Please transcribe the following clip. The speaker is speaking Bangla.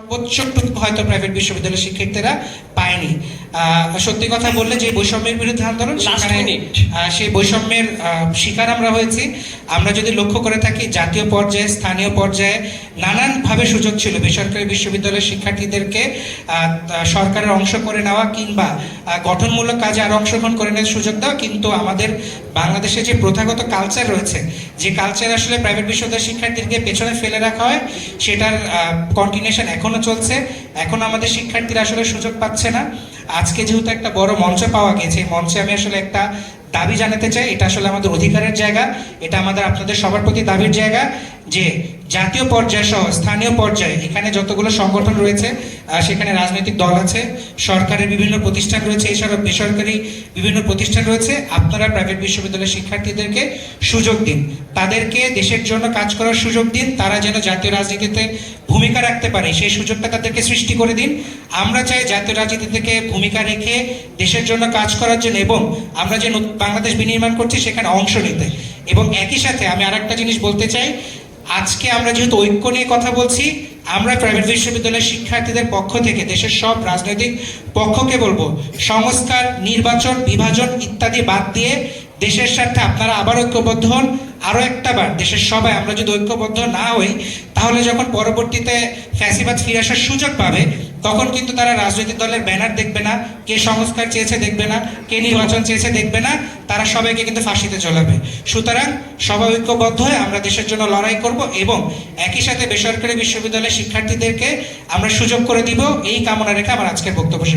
সর্বোচ্চটুকু হয়তো প্রাইভেট বিশ্ববিদ্যালয়ের শিক্ষার্থীরা পায়নি। সত্যি কথা বললে যে বৈষম্যের বিরুদ্ধে আন্দোলন, সেই বৈষম্যের শিকার আমরা হয়েছি। আমরা যদি লক্ষ্য করে থাকি, জাতীয় পর্যায়ে স্থানীয় পর্যায়ে নানানভাবে সুযোগ ছিল বেসরকারি বিশ্ববিদ্যালয়ের শিক্ষার্থীদেরকে সরকারের অংশ করে নেওয়া কিংবা গঠনমূলক কাজে আরও অংশগ্রহণ করে নেওয়ার সুযোগ দেওয়া, কিন্তু আমাদের বাংলাদেশে যে প্রথাগত কালচার রয়েছে, যে কালচার আসলে প্রাইভেট বিশ্ববিদ্যালয়ের শিক্ষার্থীদেরকে পেছনে ফেলে রাখা হয়, সেটার কন্টিনিউশন এখনো চলছে। এখন আমাদের শিক্ষার্থীরা আসলে সুযোগ পাচ্ছে না। আজকে যেহেতু একটা বড় মঞ্চ পাওয়া গেছে, এই মঞ্চে আমি আসলে একটা দাবি জানাতে চাই। এটা আসলে আমাদের অধিকারের জায়গা, এটা আমাদের আপনাদের সবার প্রতি দাবির জায়গা যে জাতীয় পর্যায়ে সহ স্থানীয় পর্যায়ে এখানে যতগুলো সংগঠন রয়েছে, সেখানে রাজনৈতিক দল আছে, সরকারের বিভিন্ন প্রতিষ্ঠান রয়েছে, এছাড়াও বেসরকারি বিভিন্ন প্রতিষ্ঠান রয়েছে। আপনারা প্রাইভেট বিশ্ববিদ্যালয়ের শিক্ষার্থীদেরকে সুযোগ দিন, তাদেরকে দেশের জন্য কাজ করার সুযোগ দিন, তারা যেন জাতীয় রাজনীতিতে ভূমিকা রাখতে পারে সেই সুযোগটা তাদেরকে সৃষ্টি করে দিন। আমরা চাই জাতীয় রাজনীতি থেকে ভূমিকা রেখে দেশের জন্য কাজ করার জন্য, এবং আমরা যে বাংলাদেশ বিনির্মাণ করছি সেখানে অংশ নিতে। এবং একই সাথে আমি আরেকটা জিনিস বলতে চাই, আজকে আমরা যেহেতু ঐক্য নিয়ে কথা বলছি, আমরা প্রাইভেট বিশ্ববিদ্যালয়ের শিক্ষার্থীদের পক্ষ থেকে দেশের সব রাজনৈতিক পক্ষকে বলবো, সংস্কার, নির্বাচন, বিভাজন ইত্যাদি বাদ দিয়ে দেশের স্বার্থে আপনারা আবার ঐক্যবদ্ধ হন। আরও একটা বার দেশের সবাই আমরা যদি ঐক্যবদ্ধ না হই, তাহলে যখন পরবর্তীতে ফ্যাসিবাদ ফিরে আসার সুযোগ পাবে, তখন কিন্তু তারা রাজনৈতিক দলের ব্যানার দেখবে না, কে সংস্কার চেয়েছে দেখবে না, কে নির্বাচন চেয়েছে দেখবে না, তারা সবাইকে কিন্তু ফাঁসিতে চলাবে। সুতরাং সবাই ঐক্যবদ্ধ হয়ে আমরা দেশের জন্য লড়াই করব, এবং একই সাথে বেসরকারি বিশ্ববিদ্যালয়ের শিক্ষার্থীদেরকে আমরা সুযোগ করে দিব, এই কামনা রেখে আমার আজকের বক্তব্য